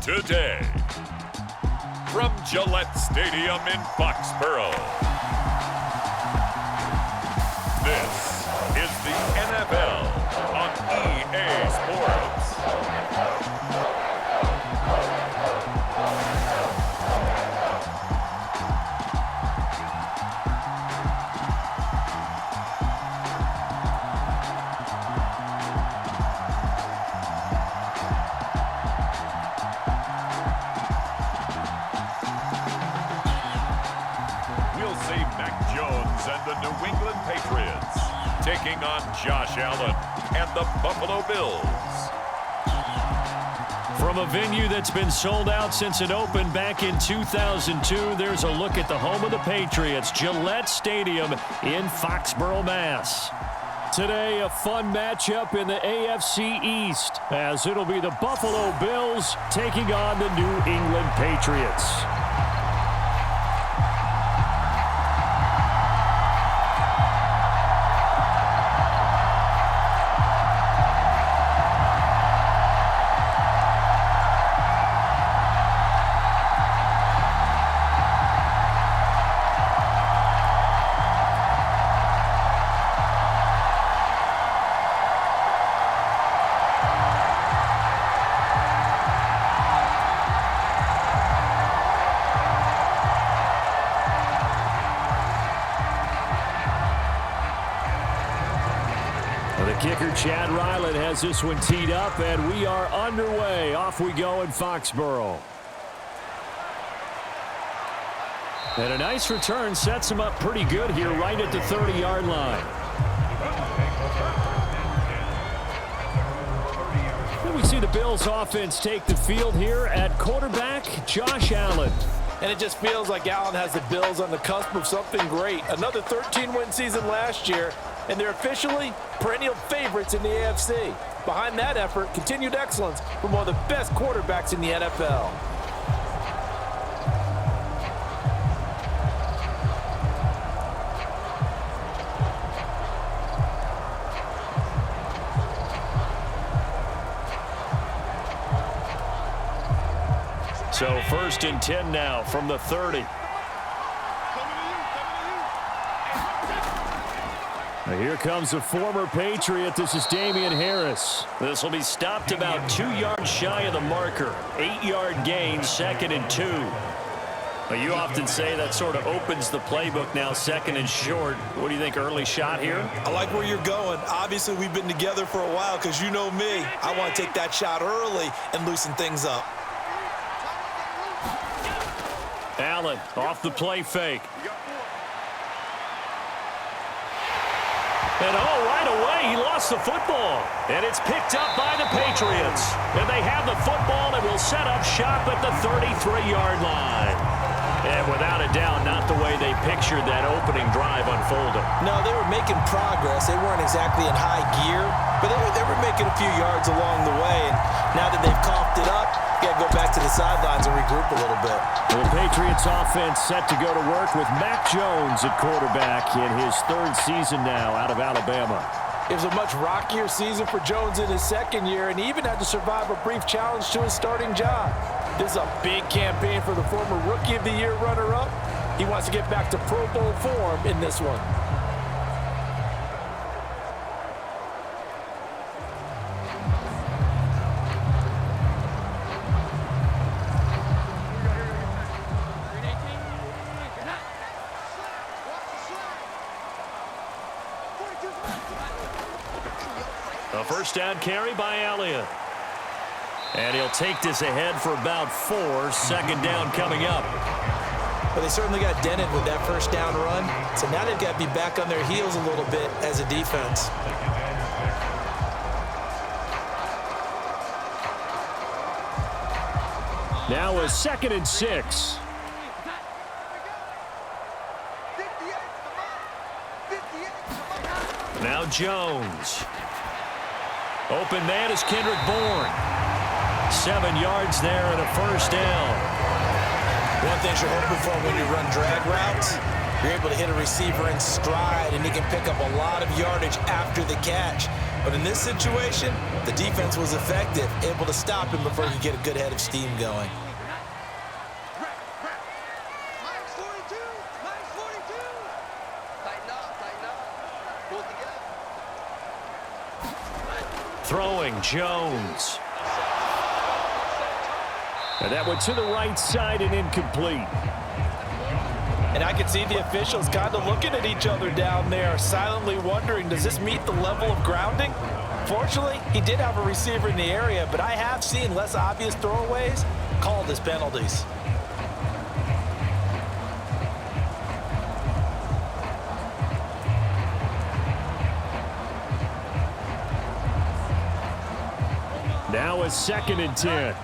today. From Gillette Stadium in Foxborough, this is the NFL on EA Sports. And the New England Patriots taking on Josh Allen and the Buffalo Bills. From a venue that's been sold out since it opened back in 2002, there's a look at the home of the Patriots, Gillette Stadium in Foxborough, Mass. Today, a fun matchup in the AFC East, as it'll be the Buffalo Bills taking on the New England Patriots. Kicker Chad Ryland has this one teed up, and we are underway. Off we go in Foxborough. And a nice return sets him up pretty good here right at the 30-yard line. Then we see the Bills offense take the field here at quarterback, Josh Allen. And it just feels like Allen has the Bills on the cusp of something great. Another 13-win season last year, and they're officially perennial favorites in the AFC. Behind that effort, continued excellence from one of the best quarterbacks in the NFL. So 1st and 10 now from the 30. Here comes a former Patriot. This is Damian Harris. This will be stopped about 2 yards shy of the marker. 8-yard gain, 2nd and 2. Well, you often say that sort of opens the playbook now, 2nd and short. What do you think, early shot here? I like where you're going. Obviously, we've been together for a while because you know me. I want to take that shot early and loosen things up. Allen off the play fake. And right away, he lost the football. And it's picked up by the Patriots. And they have the football and will set up shop at the 33-yard line. And without a doubt, not the way they pictured that opening drive unfolding. No, they were making progress. They weren't exactly in high gear, but they were making a few yards along the way. And now that they've coughed it up, got to go back to the sidelines and regroup a little bit. The Patriots offense set to go to work with Mac Jones at quarterback in his 3rd season now out of Alabama. It was a much rockier season for Jones in his 2nd year, and he even had to survive a brief challenge to his starting job. This is a big campaign for the former Rookie of the Year runner-up. He wants to get back to Pro Bowl form in this one. A 1st down carry by Elliott. And he'll take this ahead for about 4. 2nd down coming up. Well, they certainly got dented with that 1st down run. So now they've got to be back on their heels a little bit as a defense. Now a 2nd and 6. Now Jones. Open man is Kendrick Bourne. 7 yards there and a 1st down. One thing you're hoping for when you run drag routes, you're able to hit a receiver in stride, and he can pick up a lot of yardage after the catch. But in this situation, the defense was effective, able to stop him before he could get a good head of steam going. Throwing Jones. And that went to the right side and incomplete. And I can see the officials kind of looking at each other down there, silently wondering, does this meet the level of grounding? Fortunately, he did have a receiver in the area, but I have seen less obvious throwaways called as penalties. Now a 2nd and 10.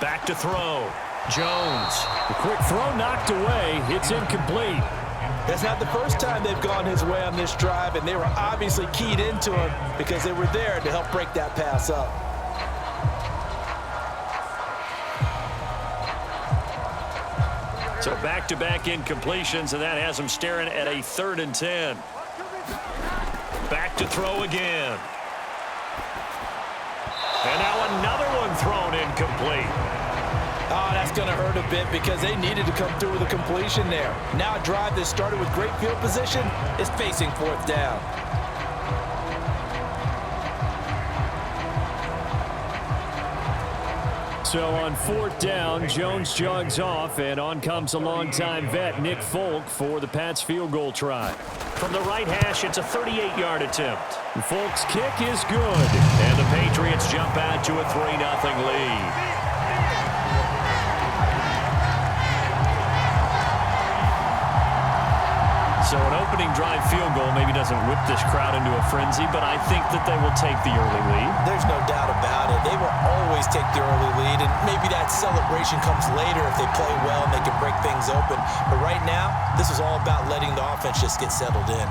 Back to throw. Jones. The quick throw knocked away. It's incomplete. That's not the first time they've gone his way on this drive, and they were obviously keyed into him because they were there to help break that pass up. So back-to-back incompletions, and that has him staring at a 3rd and 10. Back to throw again. And now another one thrown incomplete. Oh, that's going to hurt a bit because they needed to come through with a completion there. Now a drive that started with great field position is facing 4th down. So on 4th down, Jones jogs off, and on comes a longtime vet, Nick Folk, for the Pats field goal try. From the right hash, it's a 38-yard attempt. Folk's kick is good, and the Patriots jump out to a 3-0 lead. So an opening drive field goal maybe doesn't whip this crowd into a frenzy, but I think that they will take the early lead. There's no doubt about it. They will always take the early lead, and maybe that celebration comes later if they play well and they can break things open. But right now, this is all about letting the offense just get settled in.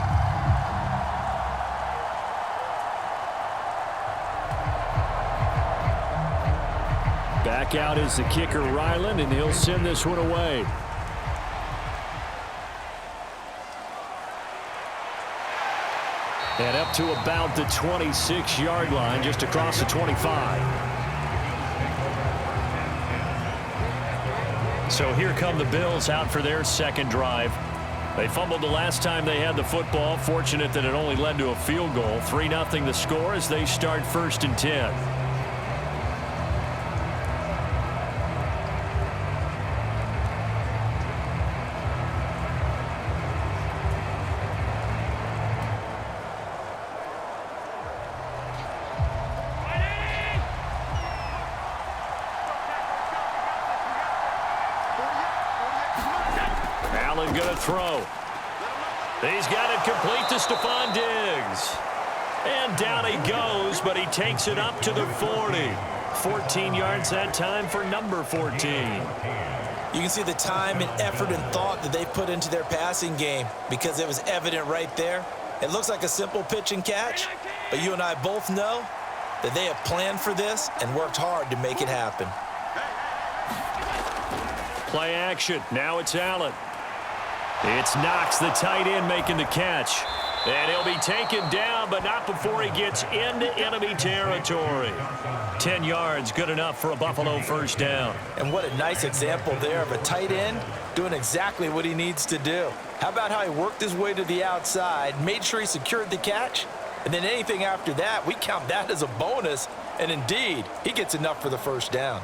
Back out is the kicker, Ryland, and he'll send this one away. And up to about the 26-yard line, just across the 25. So here come the Bills out for their 2nd drive. They fumbled the last time they had the football. Fortunate that it only led to a field goal. 3-0 the score as they start 1st and 10. Going to throw. He's got it complete to Stefon Diggs. And down he goes, but he takes it up to the 40. 14 yards that time for number 14. You can see the time and effort and thought that they put into their passing game because it was evident right there. It looks like a simple pitch and catch, but you and I both know that they have planned for this and worked hard to make it happen. Play action. Now it's Allen. It's Knox, the tight end, making the catch. And he'll be taken down, but not before he gets into enemy territory. 10 yards, good enough for a Buffalo 1st down. And what a nice example there of a tight end doing exactly what he needs to do. How about how he worked his way to the outside, made sure he secured the catch, and then anything after that, we count that as a bonus. And indeed, he gets enough for the 1st down.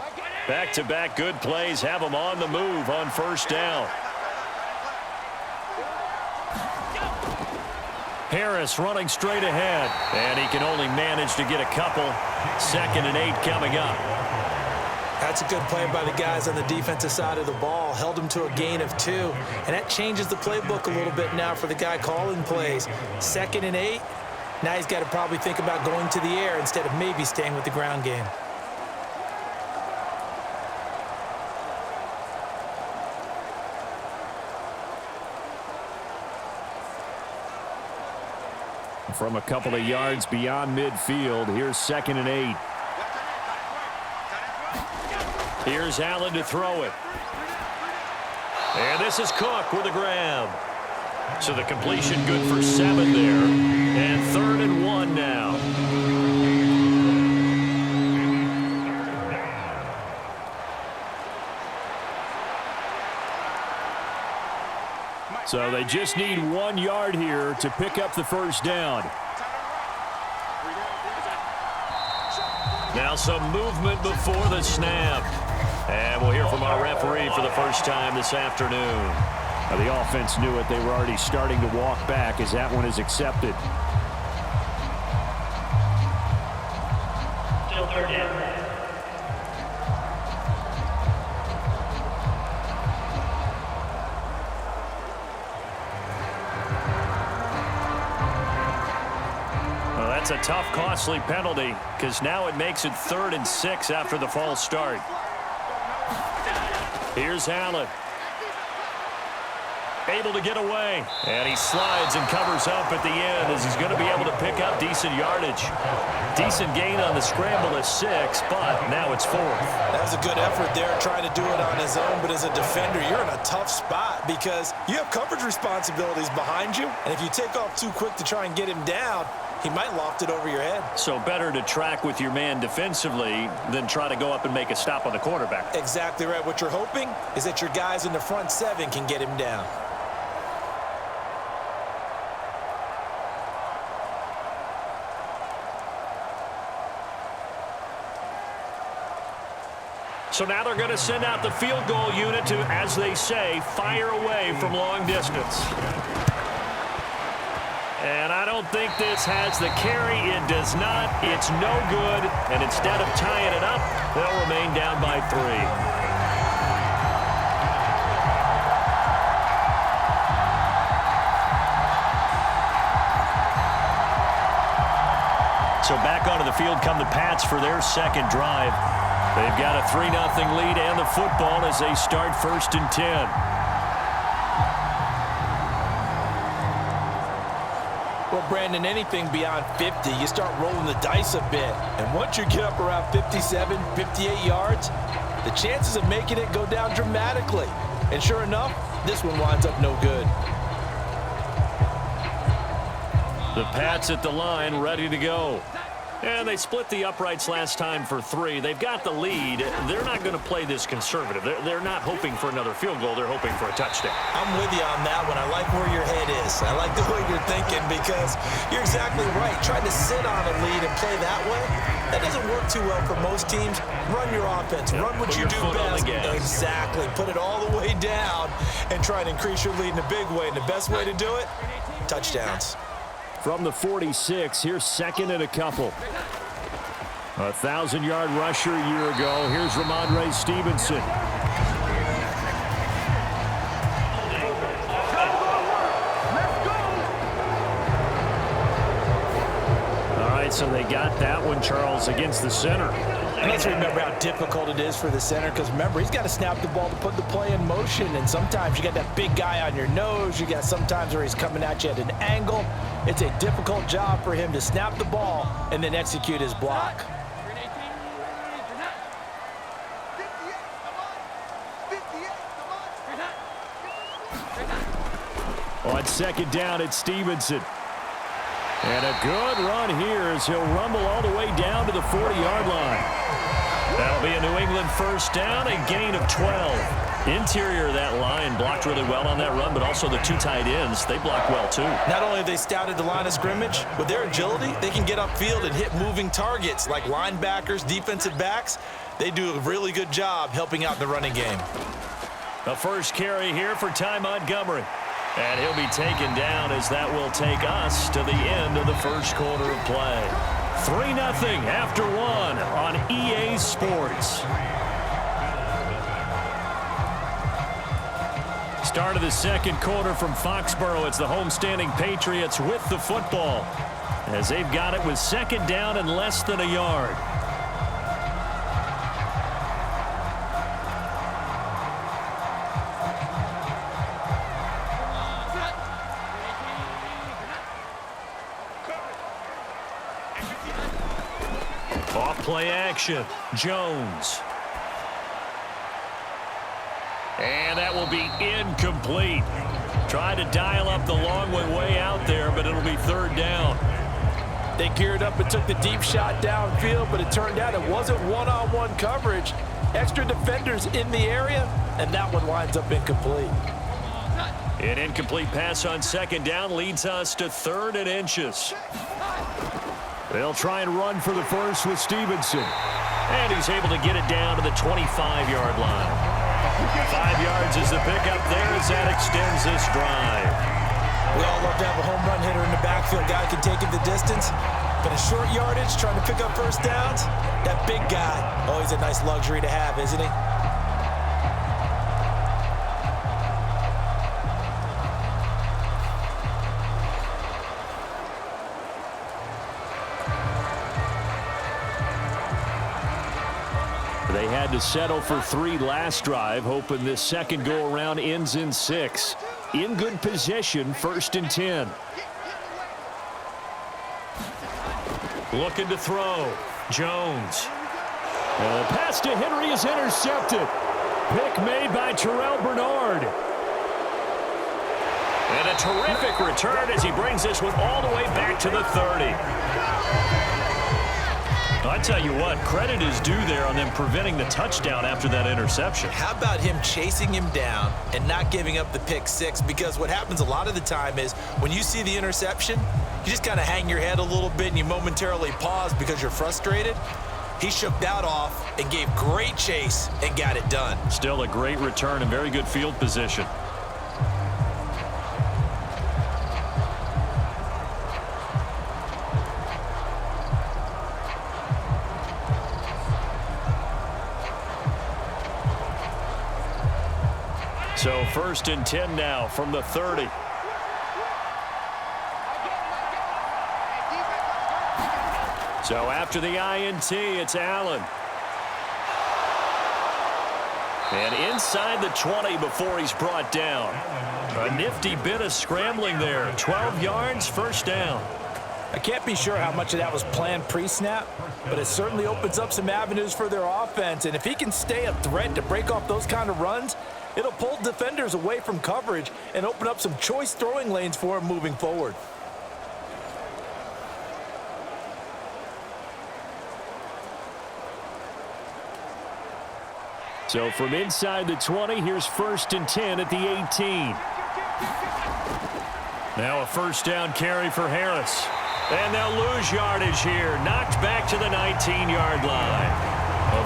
Back-to-back good plays have him on the move on 1st down. Harris running straight ahead, and he can only manage to get a couple. 2nd and 8 coming up. That's a good play by the guys on the defensive side of the ball. Held him to a gain of 2, and that changes the playbook a little bit now for the guy calling plays. 2nd and 8. Now he's got to probably think about going to the air instead of maybe staying with the ground game. From a couple of yards beyond midfield, here's 2nd and 8. Here's Allen to throw it. And this is Cook with a grab. So the completion good for 7 there. And 3rd and 1 now. So they just need 1 yard here to pick up the first down. Now some movement before the snap. And we'll hear from our referee for the first time this afternoon. Now the offense knew it. They were already starting to walk back as that one is accepted. Still 3rd down. That's a tough, costly penalty because now it makes it 3rd and 6 after the false start. Here's Allen. Able to get away. And he slides and covers up at the end as he's going to be able to pick up decent yardage. Decent gain on the scramble at 6, but now it's 4th. That was a good effort there trying to do it on his own, but as a defender, you're in a tough spot because you have coverage responsibilities behind you, and if you take off too quick to try and get him down, he might loft it over your head. So better to track with your man defensively than try to go up and make a stop on the quarterback. Exactly right. What you're hoping is that your guys in the front 7 can get him down. So now they're going to send out the field goal unit to, as they say, fire away from long distance. And I don't think this has the carry. It does not. It's no good. And instead of tying it up, they'll remain down by 3. So back onto the field come the Pats for their second drive. They've got a 3-0 lead and the football as they start 1st and 10. Well, Brandon, anything beyond 50, you start rolling the dice a bit. And once you get up around 57, 58 yards, the chances of making it go down dramatically. And sure enough, this one winds up no good. The Pats at the line, ready to go. And they split the uprights last time for 3. They've got the lead. They're not going to play this conservative. They're not hoping for another field goal. They're hoping for a touchdown. I'm with you on that one. I like where your head is. I like the way you're thinking because you're exactly right. Trying to sit on a lead and play that way, that doesn't work too well for most teams. Run your offense. Run what you do best. Exactly. Put it all the way down and try and increase your lead in a big way. And the best way to do it, touchdowns. From the 46, here's 2nd and a couple. A 1,000-yard rusher a year ago. Here's Ramondre Stevenson. All right, so they got that one, Charles, against the center. And let's remember how difficult it is for the center because, remember, he's got to snap the ball to put the play in motion. And sometimes you got that big guy on your nose. You got sometimes where he's coming at you at an angle. It's a difficult job for him to snap the ball and then execute his block. On 2nd down, it's Stevenson. And a good run here as he'll rumble all the way down to the 40-yard line. That'll be a New England first down, a gain of 12. Interior of that line blocked really well on that run, but also the 2 tight ends, they blocked well too. Not only have they scouted the line of scrimmage, with their agility, they can get upfield and hit moving targets like linebackers, defensive backs. They do a really good job helping out in the running game. The first carry here for Ty Montgomery. And he'll be taken down as that will take us to the end of the first quarter of play. 3-0 after 1 on EA Sports. Start of the second quarter from Foxborough. It's the homestanding Patriots with the football as they've got it with 2nd down and less than a yard. Off play action. Jones. And that will be incomplete. Tried to dial up the long way out there, but it'll be third down. They geared up and took the deep shot downfield, but it turned out it wasn't one-on-one coverage. Extra defenders in the area, and that one winds up incomplete. An incomplete pass on second down leads us to 3rd and inches. They'll try and run for the first with Stevenson. And he's able to get it down to the 25-yard line. 5 yards is the pickup there as that extends this drive. We all love to have a home run hitter in the backfield. Guy can take it the distance. But in short yardage, trying to pick up first downs, that big guy, always a nice luxury to have, isn't he? They had to settle for 3 last drive, hoping this second go-around ends in 6. In good position, 1st and 10. Looking to throw. Jones. The pass to Henry is intercepted. Pick made by Terrell Bernard. And a terrific return as he brings this one all the way back to the 30. I tell you what, credit is due there on them preventing the touchdown after that interception. How about him chasing him down and not giving up the pick 6? Because what happens a lot of the time is when you see the interception, you just kind of hang your head a little bit and you momentarily pause because you're frustrated. He shook that off and gave great chase and got it done. Still a great return and very good field position. So 1st and 10 now from the 30. So after the INT, it's Allen. And inside the 20 before he's brought down. A nifty bit of scrambling there. 12 yards, 1st down. I can't be sure how much of that was planned pre-snap, but it certainly opens up some avenues for their offense. And if he can stay a threat to break off those kind of runs, it'll pull defenders away from coverage and open up some choice throwing lanes for him moving forward. So from inside the 20, here's 1st and 10 at the 18. Now a 1st down carry for Harris. And they'll lose yardage here. Knocked back to the 19-yard line.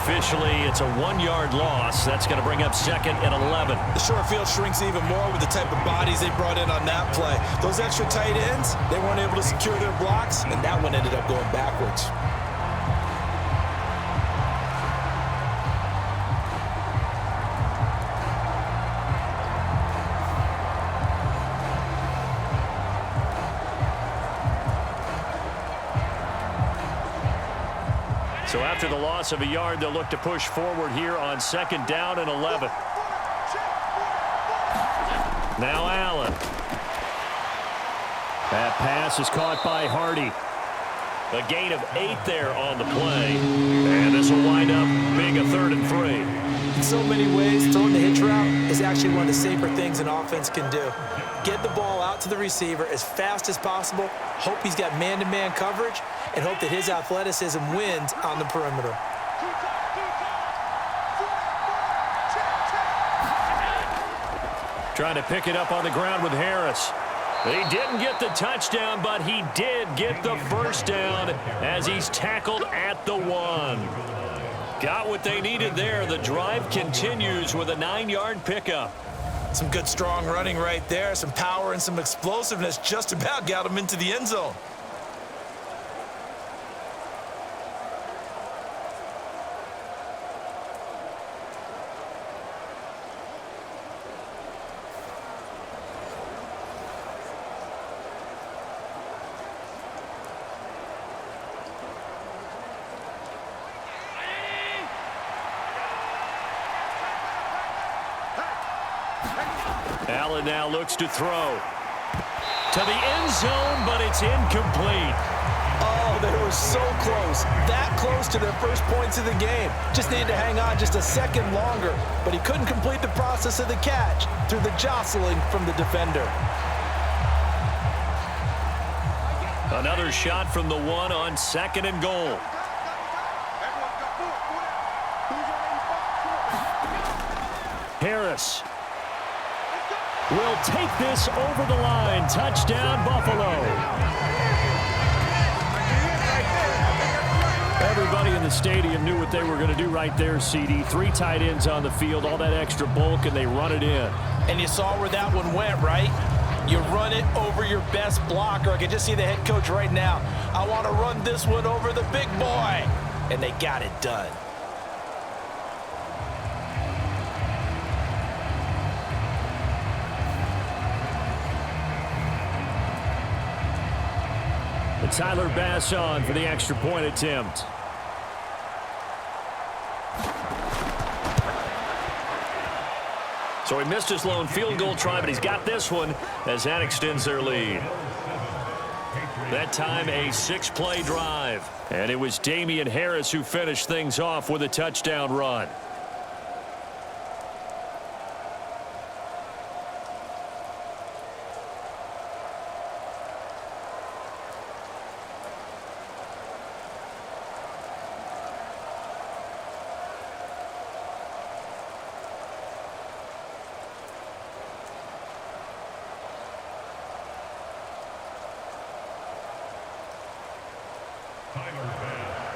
Officially, it's a 1-yard loss. That's going to bring up 2nd and 11. The short field shrinks even more with the type of bodies they brought in on that play. Those extra tight ends, they weren't able to secure their blocks, and that one ended up going backwards. So after the loss of a yard, they'll look to push forward here on 2nd down and 11. Now Allen. That pass is caught by Hardy. A gain of 8 there on the play. And this will wind up being a 3rd and 3. In so many ways, throwing the hitch route is actually one of the safer things an offense can do. Get the ball out to the receiver as fast as possible, hope he's got man-to-man coverage, and hope that his athleticism wins on the perimeter. Trying to pick it up on the ground with Harris. He didn't get the touchdown, but he did get the 1st down as he's tackled at the 1. Got what they needed there. The drive continues with a 9-yard pickup. Some good strong running right there, some power and some explosiveness just about got him into the end zone. Allen now looks to throw. To the end zone, but it's incomplete. Oh, they were so close. That close to their first points of the game. Just needed to hang on just a second longer, but he couldn't complete the process of the catch through the jostling from the defender. Another shot from the one on 2nd and goal. Harris will take this over the line. Touchdown, Buffalo. Everybody in the stadium knew what they were going to do right there, CD. 3 tight ends on the field, all that extra bulk, and they run it in. And you saw where that one went, right? You run it over your best blocker. I can just see the head coach right now. I want to run this one over the big boy. And they got it done. And Tyler Bass on for the extra point attempt. So he missed his lone field goal try, but he's got this one as that extends their lead. That time a 6-play drive. And it was Damian Harris who finished things off with a touchdown run.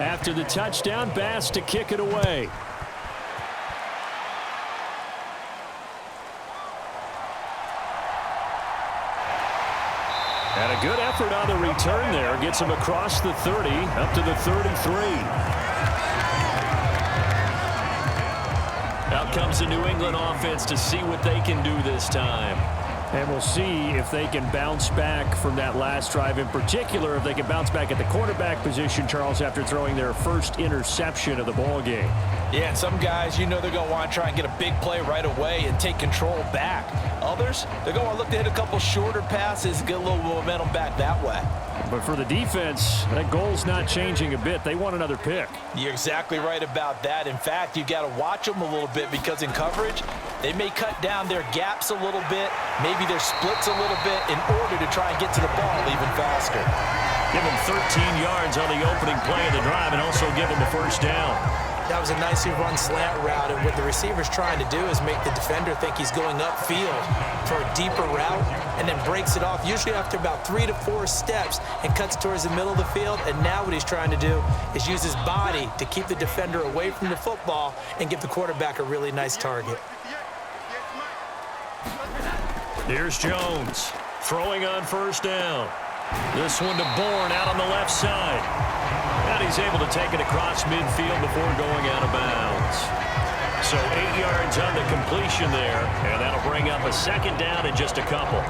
After the touchdown, Bass to kick it away. And a good effort on the return there. Gets him across the 30, up to the 33. Out comes the New England offense to see what they can do this time. And we'll see if they can bounce back from that last drive. In particular, if they can bounce back at the quarterback position, Charles, after throwing their first interception of the ball game. Yeah, and some guys, you know they're going to want to try and get a big play right away and take control back. Others, they're going to look to hit a couple shorter passes and get a little momentum back that way. But for the defense, that goal's not changing a bit. They want another pick. You're exactly right about that. In fact, you got to watch them a little bit because in coverage, they may cut down their gaps a little bit, maybe their splits a little bit in order to try and get to the ball even faster. Give them 13 yards on the opening play of the drive and also give them a first down. That was a nicely run slant route, and what the receiver's trying to do is make the defender think he's going upfield for a deeper route and then breaks it off, usually after about 3 to 4 steps, and cuts towards the middle of the field. And now what he's trying to do is use his body to keep the defender away from the football and give the quarterback a really nice target. Here's Jones throwing on first down. This one to Bourne out on the left side. And he's able to take it across midfield before going out of bounds. So 8 yards on the completion there, and that'll bring up a second down in just a couple.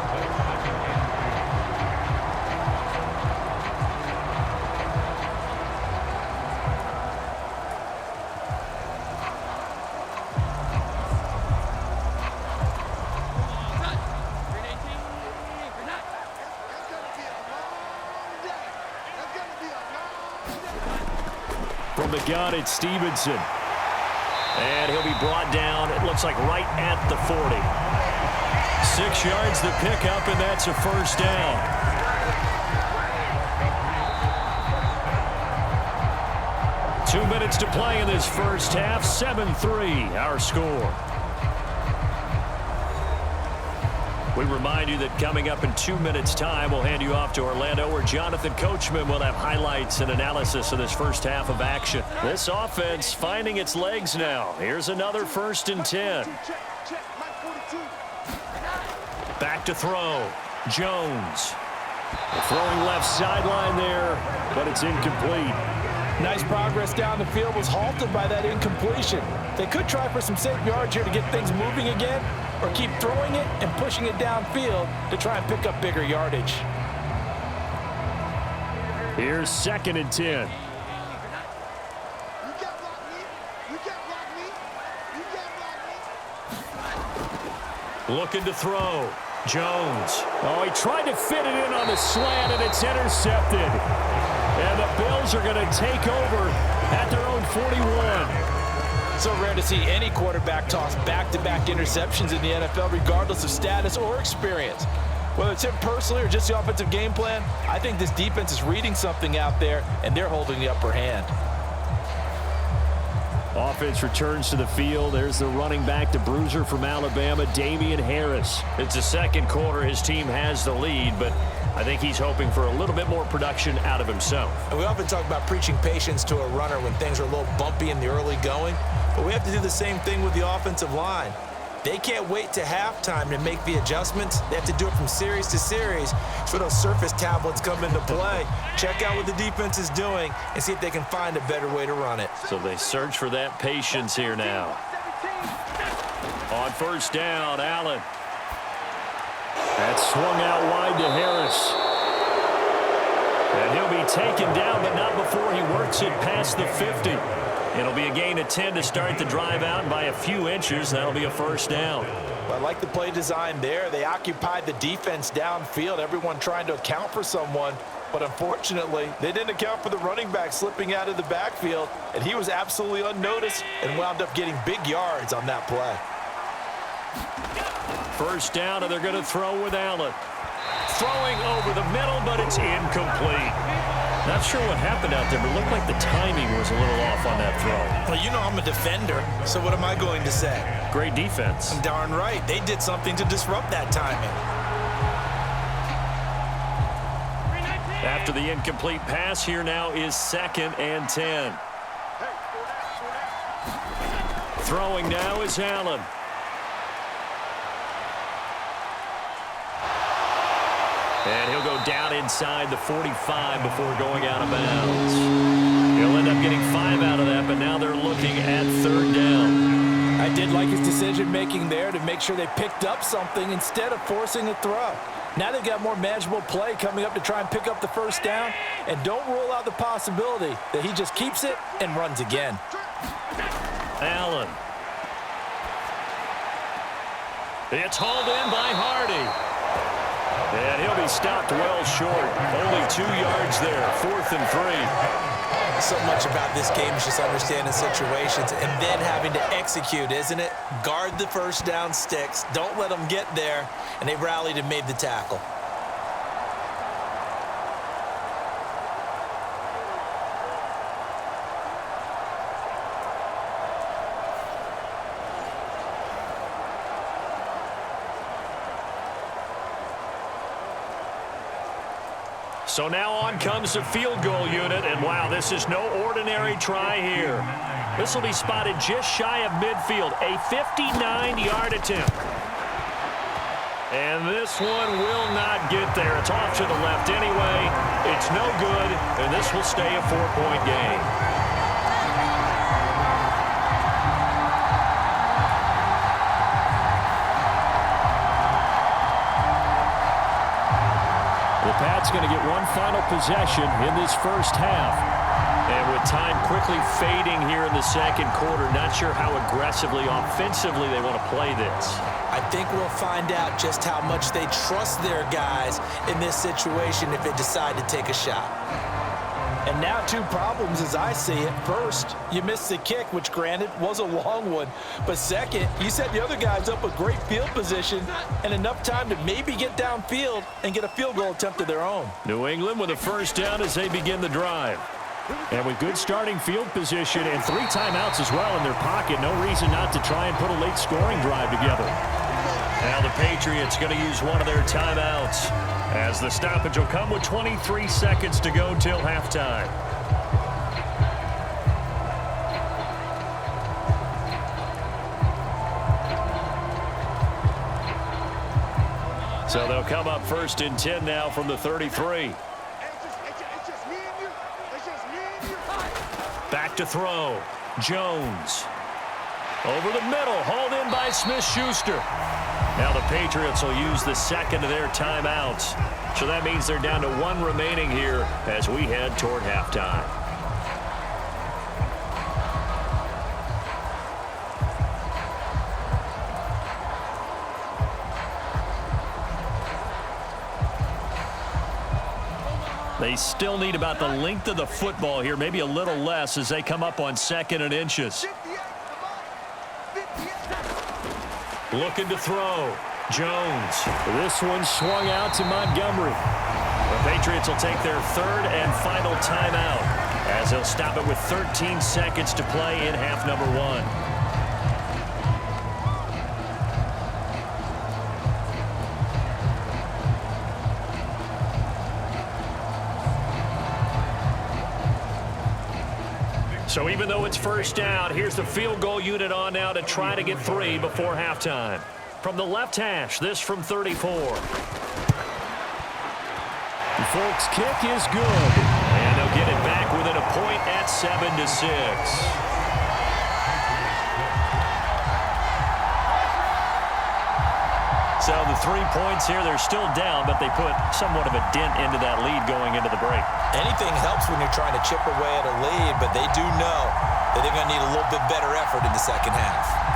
From the gun, it's Stevenson. And he'll be brought down, it looks like right at the 40. 6 yards the pickup, and that's a first down. Two minutes to play in this first half. 7-3, our score. We remind you that coming up in 2 minutes' time, we'll hand you off to Orlando, where Jonathan Coachman will have highlights and analysis of this first half of action. This offense finding its legs now. Here's another 1st and 10. Back to throw. Jones. Throwing left sideline there, but it's incomplete. Nice progress down the field, was halted by that incompletion. They could try for some safe yards here to get things moving again, or keep throwing it and pushing it downfield to try and pick up bigger yardage. Here's 2nd and 10. Looking to throw. Jones. Oh, he tried to fit it in on the slant, and it's intercepted. And the Bills are going to take over at their own 41. So rare to see any quarterback toss back-to-back interceptions in the NFL, regardless of status or experience. Whether it's him personally or just the offensive game plan, I think this defense is reading something out there, and they're holding the upper hand. Offense returns to the field. There's the running back, the bruiser from Alabama, Damian Harris. It's the second quarter. His team has the lead, but I think he's hoping for a little bit more production out of himself. And we often talk about preaching patience to a runner when things are a little bumpy in the early going, but we have to do the same thing with the offensive line. They can't wait to halftime to make the adjustments. They have to do it from series to series. It's where those surface tablets come into play. Check out what the defense is doing and see if they can find a better way to run it. So they search for that patience here now. On first down, Allen. That's swung out wide to Harris. And he'll be taken down, but not before he works it past the 50. It'll be a gain of 10 to start the drive out, and by a few inches, that'll be a first down. Well, I like the play design there. They occupied the defense downfield, everyone trying to account for someone. But unfortunately, they didn't account for the running back slipping out of the backfield, and he was absolutely unnoticed and wound up getting big yards on that play. First down, and they're going to throw with Allen. Throwing over the middle, but it's incomplete. Not sure what happened out there, but it looked like the timing was a little off on that throw. Well, you know I'm a defender, so what am I going to say? Great defense. I'm darn right. They did something to disrupt that timing. After the incomplete pass, here now is 2nd and 10. Throwing now is Allen. And he'll go down inside the 45 before going out of bounds. He'll end up getting 5 out of that, but now they're looking at 3rd down. I did like his decision-making there to make sure they picked up something instead of forcing a throw. Now they've got more manageable play coming up to try and pick up the first down, and don't rule out the possibility that he just keeps it and runs again. Allen. It's hauled in by Hardy. And he'll be stopped well short. Only 2 yards there. 4th and 3. So much about this game is just understanding situations and then having to execute, isn't it? Guard the first down sticks. Don't let them get there. And they rallied and made the tackle. So now on comes the field goal unit, and wow, this is no ordinary try here. This will be spotted just shy of midfield, a 59-yard attempt. And this one will not get there. It's off to the left anyway. It's no good, and this will stay a 4-point game. Pat's going to get one final possession in this first half. And with time quickly fading here in the second quarter, not sure how aggressively, offensively they want to play this. I think we'll find out just how much they trust their guys in this situation if they decide to take a shot. And now 2 problems as I see it. First, you missed the kick, which granted was a long one. But second, you set the other guys up with great field position and enough time to maybe get downfield and get a field goal attempt of their own. New England with a first down as they begin the drive. And with good starting field position and 3 timeouts as well in their pocket, no reason not to try and put a late scoring drive together. Now the Patriots going to use one of their timeouts, as the stoppage will come with 23 seconds to go till halftime. So they'll come up 1st and 10 now from the 33. Back to throw. Jones. Over the middle, hauled in by Smith-Schuster. Now the Patriots will use the second of their timeouts. So that means they're down to 1 remaining here as we head toward halftime. They still need about the length of the football here, maybe a little less as they come up on 2nd and inches. Looking to throw. Jones. This one swung out to Montgomery. The Patriots will take their 3rd and final timeout as they'll stop it with 13 seconds to play in half number 1. So even though it's first down, here's the field goal unit on now to try to get 3 before halftime. From the left hash, this from 34. The Folks kick is good. And they'll get it back within a point at 7-6. So the 3 points here, they're still down, but they put somewhat of a dent into that lead going into the break. Anything helps when you're trying to chip away at a lead, but they do know that they're going to need a little bit better effort in the second half.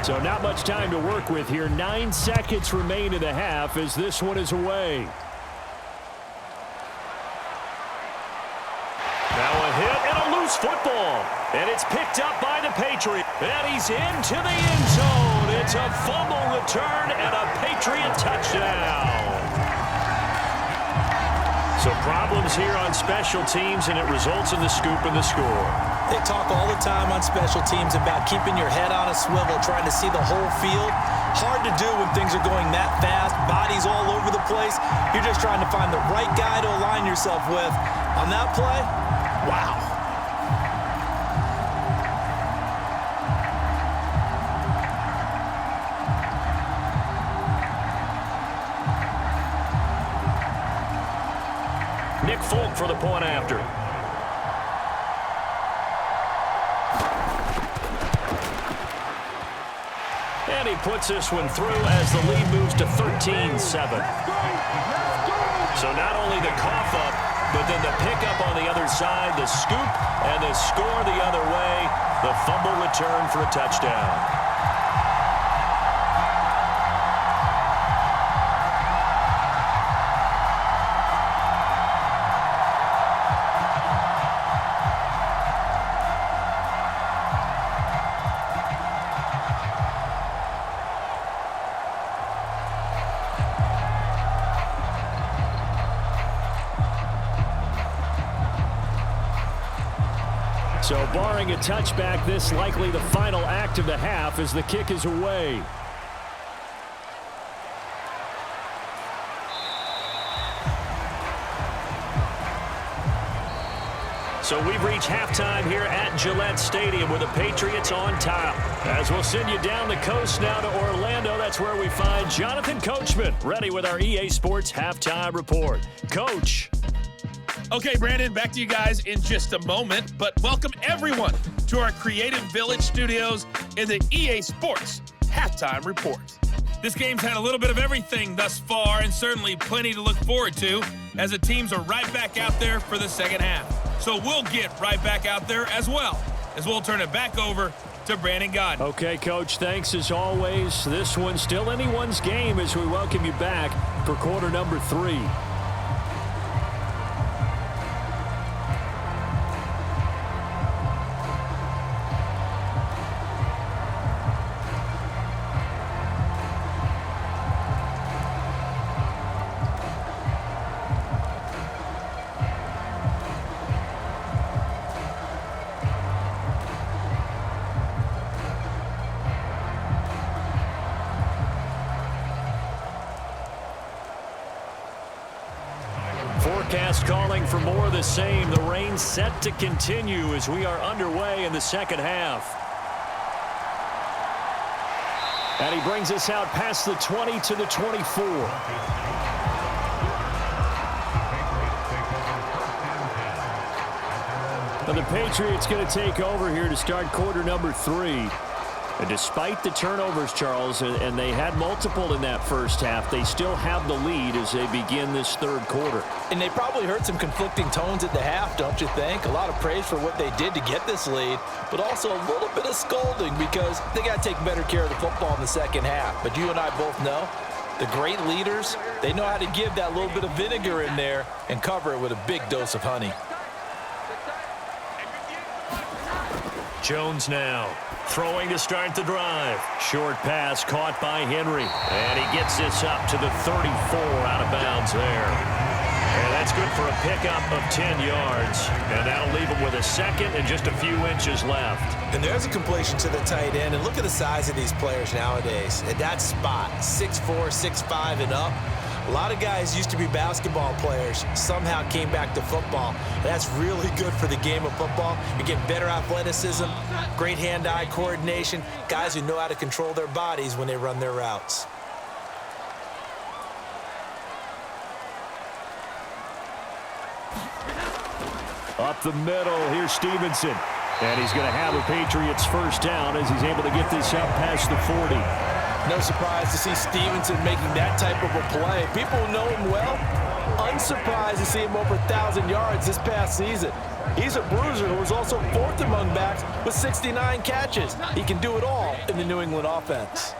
So not much time to work with here. 9 seconds remain in the half as this one is away. Now a hit and a loose football. And it's picked up by the Patriots. And he's into the end zone. It's a fumble return and a Patriot touchdown. So problems here on special teams, and it results in the scoop and the score. They talk all the time on special teams about keeping your head on a swivel, trying to see the whole field. Hard to do when things are going that fast, bodies all over the place. You're just trying to find the right guy to align yourself with. On that play, wow. Nick Folk for the point after. And he puts this one through as the lead moves to 13-7. So not only the cough up, but then the pickup on the other side, the scoop, and the score the other way, the fumble return for a touchdown. So barring a touchback, this likely the final act of the half as the kick is away. So we've reached halftime here at Gillette Stadium with the Patriots on top. As we'll send you down the coast now to Orlando, that's where we find Jonathan Coachman ready with our EA Sports Halftime Report. Coach. Okay, Brandon, back to you guys in just a moment, but welcome everyone to our Creative Village studios in the EA Sports Halftime Report. This game's had a little bit of everything thus far and certainly plenty to look forward to as the teams are right back out there for the second half. So we'll get right back out there as well as we'll turn it back over to Brandon Godden. Okay, Coach, thanks as always. This one's still anyone's game as we welcome you back for quarter number 3. Forecast calling for more of the same. The rain set to continue as we are underway in the second half. And he brings us out past the 20 to the 24. And the Patriots going to take over here to start quarter number 3. And despite the turnovers, Charles, and they had multiple in that first half, they still have the lead as they begin this third quarter. And they probably heard some conflicting tones at the half, don't you think? A lot of praise for what they did to get this lead, but also a little bit of scolding because they got to take better care of the football in the second half. But you and I both know the great leaders, they know how to give that little bit of vinegar in there and cover it with a big dose of honey. Jones now throwing to start the drive. Short pass caught by Henry. And he gets this up to the 34 out of bounds there. And that's good for a pickup of 10 yards. And that'll leave him with a second and just a few inches left. And there's a completion to the tight end. And look at the size of these players nowadays. At that spot, 6'4", 6'5", and up. A lot of guys used to be basketball players, somehow came back to football. And that's really good for the game of football. You get better athleticism, great hand-eye coordination, guys who know how to control their bodies when they run their routes. Up the middle, here's Stevenson. And he's going to have a Patriots first down as he's able to get this up past the 40. No surprise to see Stevenson making that type of a play. People who know him well, unsurprised to see him over 1,000 yards this past season. He's a bruiser who was also fourth among backs with 69 catches. He can do it all in the New England offense.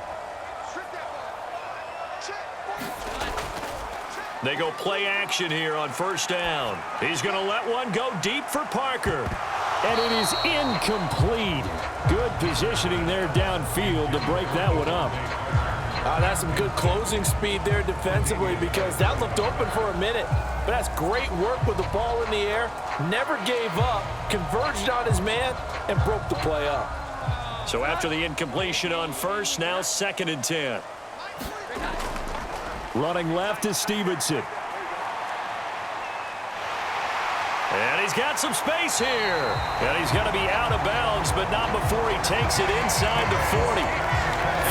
They go play action here on first down. He's going to let one go deep for Parker. And it is incomplete. Good positioning there downfield to break that one up. That's some good closing speed there defensively because that looked open for a minute. But that's great work with the ball in the air. Never gave up, converged on his man, and broke the play up. So after the incompletion on first, now 2nd and 10. Running left is Stevenson. And he's got some space here. And he's going to be out of bounds, but not before he takes it inside the 40.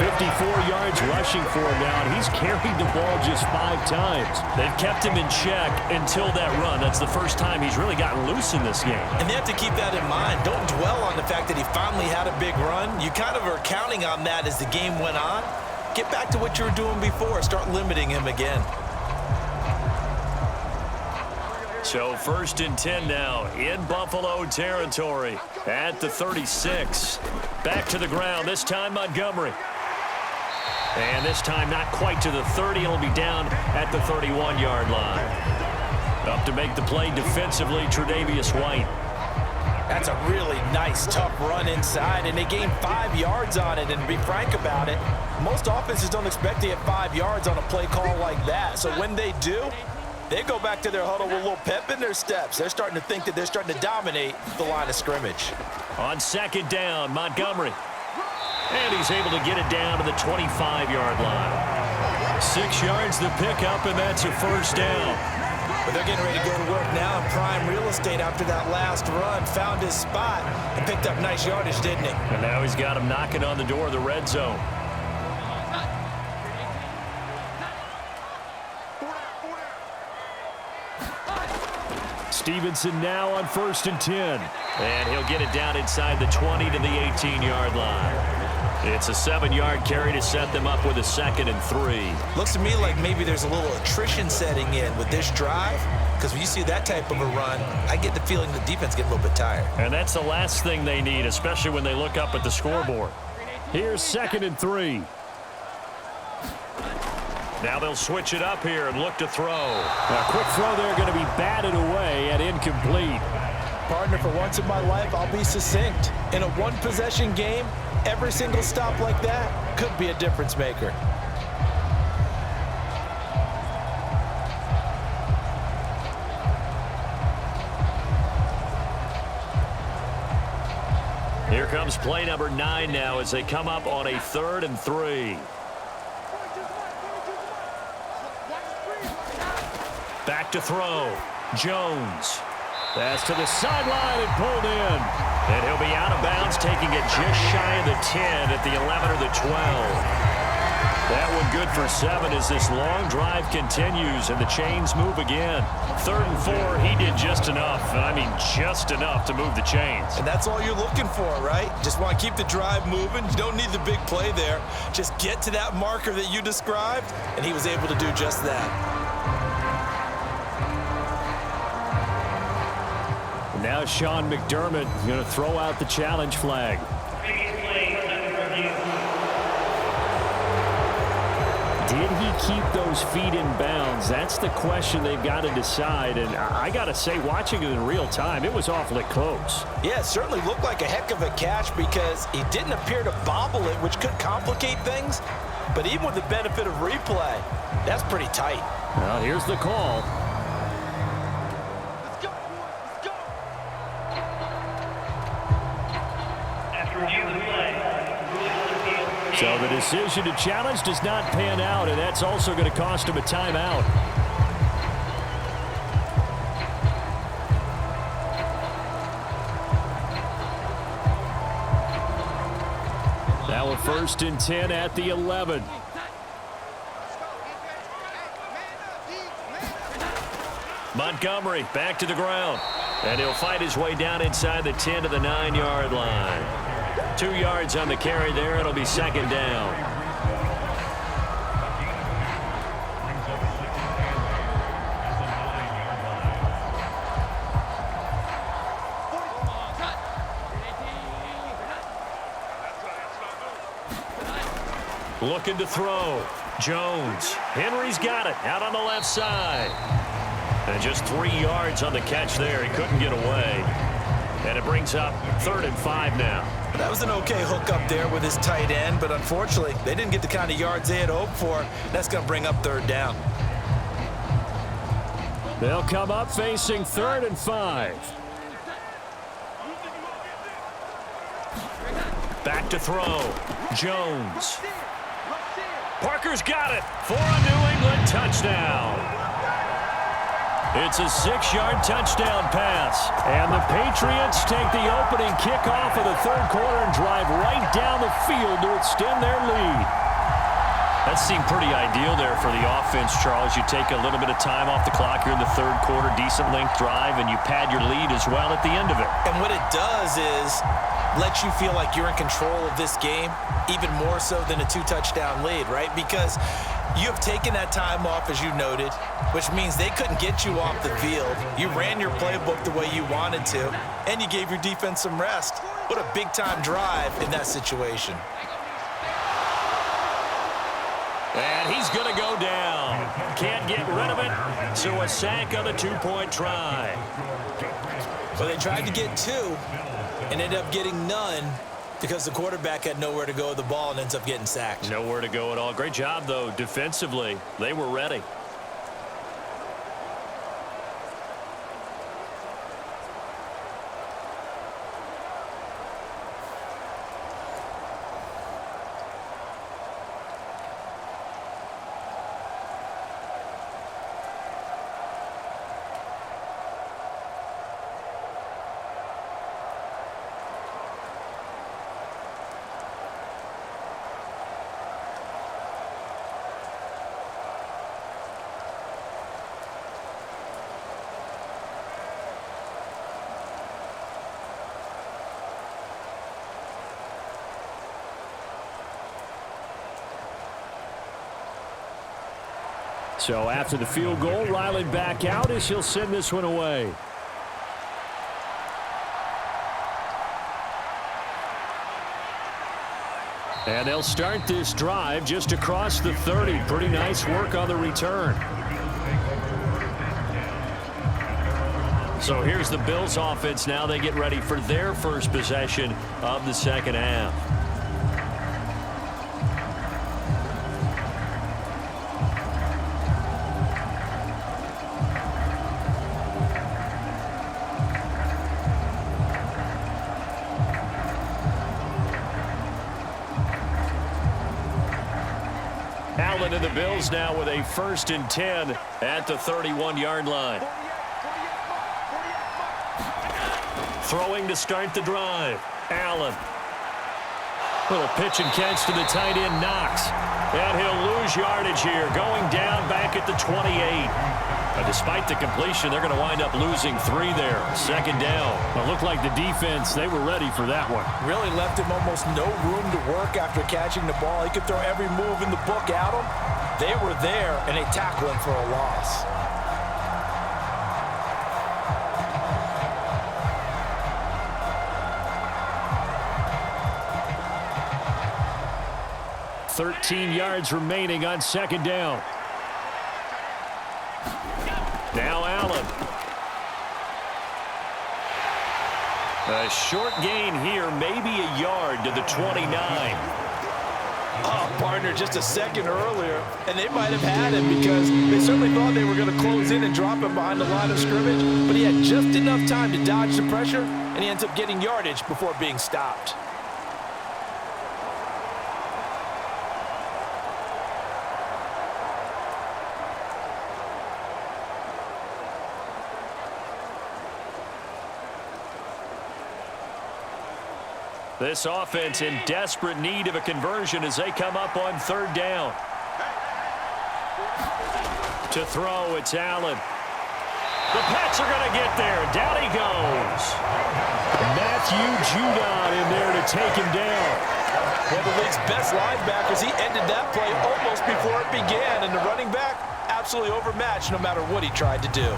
54 yards rushing for him now, and he's carried the ball just 5 times. They've kept him in check until that run. That's the first time he's really gotten loose in this game. And they have to keep that in mind. Don't dwell on the fact that he finally had a big run. You kind of are counting on that as the game went on. Get back to what you were doing before. Start limiting him again. So 1st and 10 now in Buffalo territory at the 36. Back to the ground, this time Montgomery. And this time not quite to the 30. He'll be down at the 31-yard line. Up to make the play defensively, Tre'Davious White. That's a really nice, tough run inside, and they gained 5 yards on it. And to be frank about it, most offenses don't expect to get 5 yards on a play call like that. So when they do, they go back to their huddle with a little pep in their steps. They're starting to think that they're starting to dominate the line of scrimmage. On 2nd down, Montgomery. And he's able to get it down to the 25-yard line. 6 yards the pickup, and that's a first down. But they're getting ready to go to work now in prime real estate after that last run. Found his spot and picked up nice yardage, didn't he? And now he's got him knocking on the door of the red zone. Stevenson now on 1st and 10. And he'll get it down inside the 20 to the 18-yard line. It's a 7-yard carry to set them up with a 2nd and 3. Looks to me like maybe there's a little attrition setting in with this drive, because when you see that type of a run, I get the feeling the defense get a little bit tired. And that's the last thing they need, especially when they look up at the scoreboard. Here's 2nd and 3. Now they'll switch it up here and look to throw. A quick throw there going to be batted away and incomplete. Partner, for once in my life, I'll be succinct. In a one-possession game, every single stop like that could be a difference maker. Here comes play number 9 now as they come up on a 3rd and 3. Back to throw. Jones. Pass to the sideline and pulled in. And he'll be out of bounds, taking it just shy of the 10 at the 11 or the 12. That one good for 7 as this long drive continues and the chains move again. 3rd and 4, he did just enough. I mean, just enough to move the chains. And that's all you're looking for, right? Just want to keep the drive moving. You don't need the big play there. Just get to that marker that you described, and he was able to do just that. Now Sean McDermott going to throw out the challenge flag. Did he keep those feet in bounds? That's the question they've got to decide. And I got to say, watching it in real time, it was awfully close. Yeah, it certainly looked like a heck of a catch because he didn't appear to bobble it, which could complicate things. But even with the benefit of replay, that's pretty tight. Well, here's the call. Let's go. After review of the play, so the decision to challenge does not pan out, and that's also going to cost him a timeout. Now a 1st and 10 at the 11. Montgomery back to the ground, and he'll fight his way down inside the 10 to the 9-yard line. 2 yards on the carry there. It'll be 2nd down. Looking to throw. Jones. Henry's got it out on the left side. And just 3 yards on the catch there. He couldn't get away. And it brings up 3rd and 5 now. That was an okay hook up there with his tight end, but unfortunately, they didn't get the kind of yards they had hoped for. That's going to bring up 3rd down. They'll come up facing 3rd and 5. Back to throw. Jones. Parker's got it for a New England touchdown. It's a 6-yard touchdown pass. And the Patriots take the opening kickoff of the 3rd quarter and drive right down the field to extend their lead. That seemed pretty ideal there for the offense, Charles. You take a little bit of time off the clock here in the 3rd quarter, decent length drive, and you pad your lead as well at the end of it. And what it does is let you feel like you're in control of this game, even more so than a 2-touchdown lead, right? Because you have taken that time off, as you noted, which means they couldn't get you off the field. You ran your playbook the way you wanted to, and you gave your defense some rest. What a big-time drive in that situation. And he's going to go down. Can't get rid of it, so a sack on the 2-point try. Well, they tried to get 2 and ended up getting none because the quarterback had nowhere to go with the ball and ends up getting sacked. Nowhere to go at all. Great job, though, defensively. They were ready. So after the field goal, Riley back out as he'll send this one away. And they'll start this drive just across the 30. Pretty nice work on the return. So here's the Bills offense now. They get ready for their first possession of the 2nd half. Allen and the Bills now with a 1st and 10 at the 31-yard line. Throwing to start the drive. Allen. Little pitch and catch to the tight end, Knox. And he'll lose yardage here, going down back at the 28. Despite the completion, they're going to wind up losing 3 there. Second down. It looked like the defense, they were ready for that one. Really left him almost no room to work after catching the ball. He could throw every move in the book at him. They were there, and they tackle him for a loss. .13 yards remaining on second down. Now Allen. A short gain here, maybe a yard to the 29. Oh, partner, just a second earlier, and they might have had him because they certainly thought they were going to close in and drop him behind the line of scrimmage, but he had just enough time to dodge the pressure, and he ends up getting yardage before being stopped. This offense in desperate need of a conversion as they come up on third down. To throw, it's Allen. The Pats are going to get there. Down he goes. JuJu in there to take him down. One of the league's best linebackers, he ended that play almost before it began, and the running back absolutely overmatched no matter what he tried to do.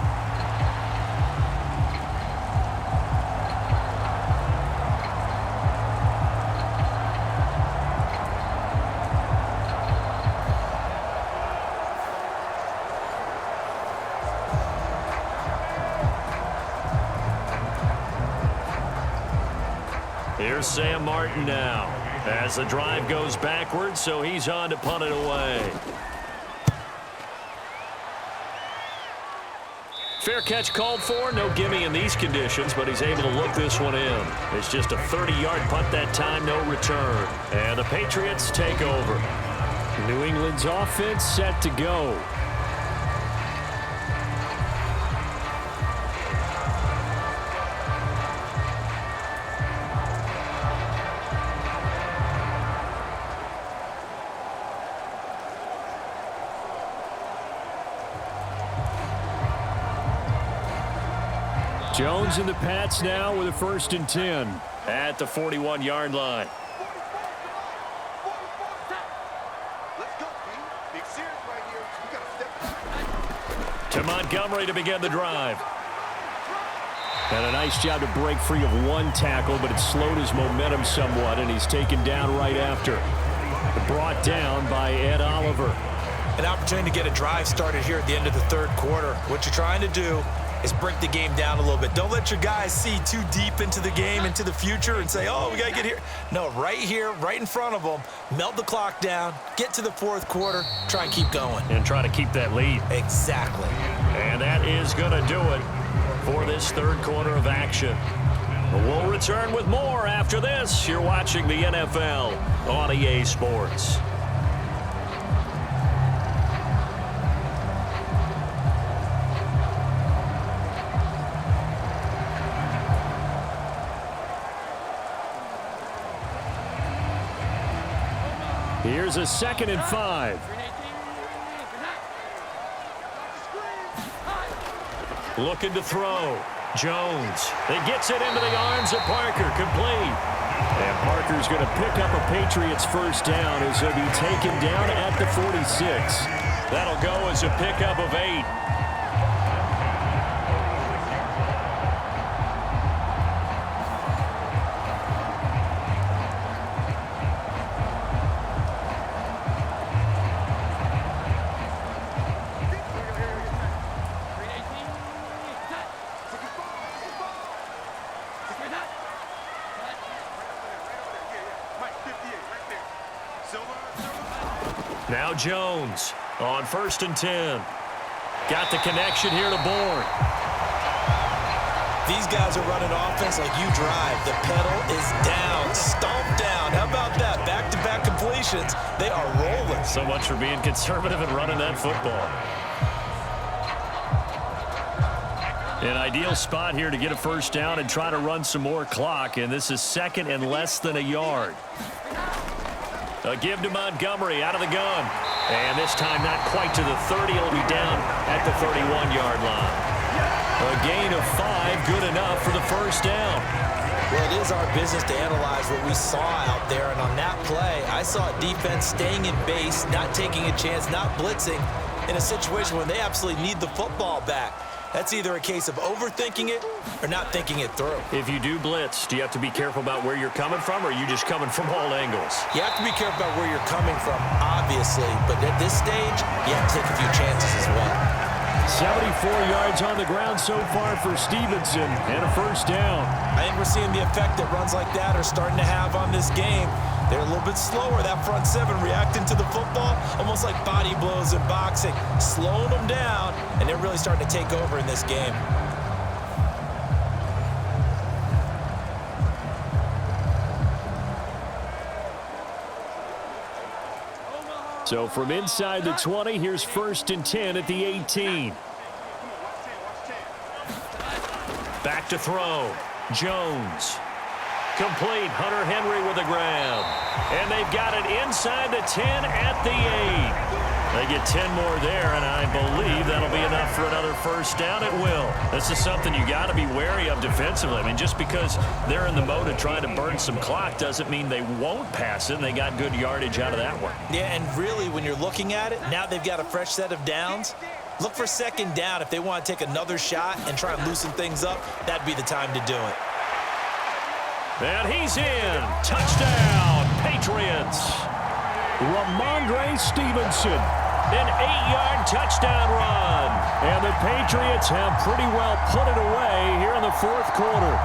Here's Sam Martin now as the drive goes backwards, so he's on to punt it away. Fair catch called for. No gimme in these conditions, but he's able to look this one in. It's just a 30-yard punt that time, no return. And the Patriots take over. New England's offense set to go. Jones and the Pats now with a 1st and 10 at the 41-yard line. To Montgomery to begin the drive. And a nice job to break free of one tackle, but it slowed his momentum somewhat, and he's taken down right after. Brought down by Ed Oliver. An opportunity to get a drive started here at the end of the third quarter. What you're trying to do is break the game down a little bit. Don't let your guys see too deep into the game, into the future, and say, oh, we got to get here. No, right here, right in front of them, melt the clock down, get to the fourth quarter, try and keep going. And try to keep that lead. Exactly. And that is going to do it for this third quarter of action. We'll return with more after this. You're watching the NFL on EA Sports. Here's a 2nd and 5. Looking to throw. Jones. It gets it into the arms of Parker. Complete. And Parker's going to pick up a Patriots first down as he'll be taken down at the 46. That'll go as a pickup of 8. Now Jones on 1st and 10. Got the connection here to Bourne. These guys are running offense like you drive. The pedal is down, stomp down. How about that? Back-to-back completions. They are rolling. So much for being conservative and running that football. An ideal spot here to get a first down and try to run some more clock, and this is second and less than a yard. A give to Montgomery out of the gun. And this time not quite to the 30. It'll be down at the 31-yard line. A gain of 5, good enough for the first down. Well, it is our business to analyze what we saw out there, and on that play, I saw a defense staying in base, not taking a chance, not blitzing, in a situation when they absolutely need the football back. That's either a case of overthinking it or not thinking it through. If you do blitz, do you have to be careful about where you're coming from, or are you just coming from all angles? You have to be careful about where you're coming from, obviously, but at this stage, you have to take a few chances as well. 74 yards on the ground so far for Stevenson, and a first down. I think we're seeing the effect that runs like that are starting to have on this game. They're a little bit slower, that front seven, reacting to the football, almost like body blows in boxing, slowing them down, and they're really starting to take over in this game. So from inside the 20, here's 1st and 10 at the 18. Back to throw. Jones. Complete. Hunter Henry with a grab. And they've got it inside the 10 at the 8. They get 10 more there, and I believe that'll be enough for another first down. It will. This is something you got to be wary of defensively. I mean, just because they're in the mode of trying to burn some clock doesn't mean they won't pass it, and they got good yardage out of that one. Yeah, and really, when you're looking at it, now they've got a fresh set of downs. Look for second down. If they want to take another shot and try and loosen things up, that'd be the time to do it. And he's in. Touchdown, Patriots. Ramondre Stevenson. An 8-yard touchdown run. And the Patriots have pretty well put it away here in the 4th quarter.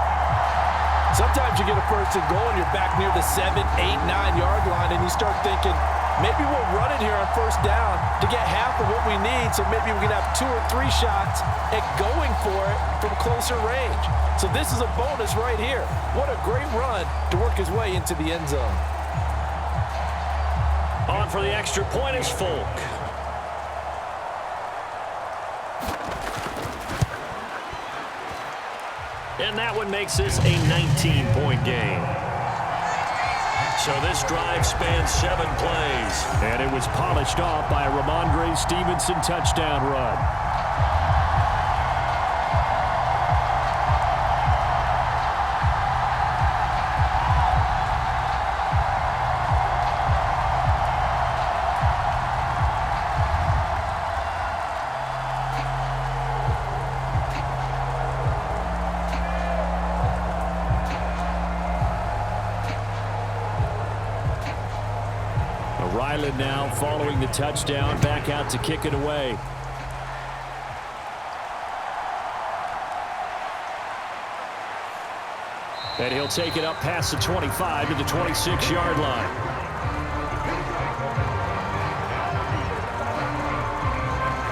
Sometimes you get a first and goal and you're back near the 7, 8, 9-yard line, and you start thinking, maybe we'll run it here on first down to get half of what we need, so maybe we can have 2 or 3 shots at going for it from closer range. So this is a bonus right here. What a great run to work his way into the end zone. On for the extra point is Folk. And that one makes this a 19-point game. So this drive spans 7 plays. And it was polished off by a Ramondre Stevenson touchdown run. Ryland now following the touchdown, back out to kick it away. And he'll take it up past the 25 to the 26-yard line.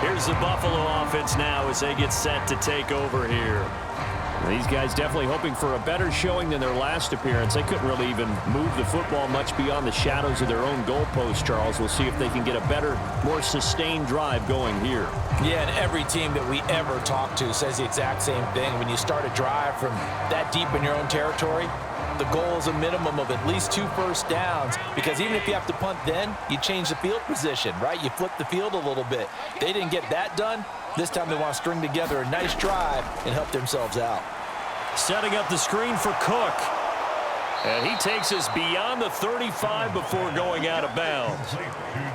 Here's the Buffalo offense now as they get set to take over here. These guys definitely hoping for a better showing than their last appearance. They couldn't really even move the football much beyond the shadows of their own goalpost, Charles. We'll see if they can get a better, more sustained drive going here. Yeah, and every team that we ever talk to says the exact same thing. When you start a drive from that deep in your own territory, the goal is a minimum of at least 2 first downs, because even if you have to punt then, you change the field position, right? You flip the field a little bit. They didn't get that done. This time they want to string together a nice drive and help themselves out. Setting up the screen for Cook. And he takes us beyond the 35 before going out of bounds.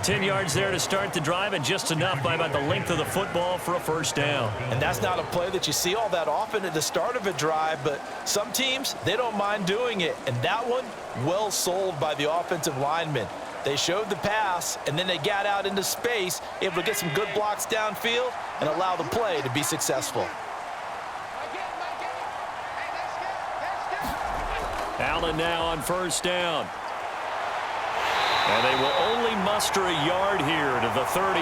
10 yards there to start the drive, and just enough by about the length of the football for a first down. And that's not a play that you see all that often at the start of a drive, but some teams, they don't mind doing it. And that one, well sold by the offensive lineman. They showed the pass, and then they got out into space, able to get some good blocks downfield and allow the play to be successful. Allen now on first down. And they will only muster a yard here to the 38.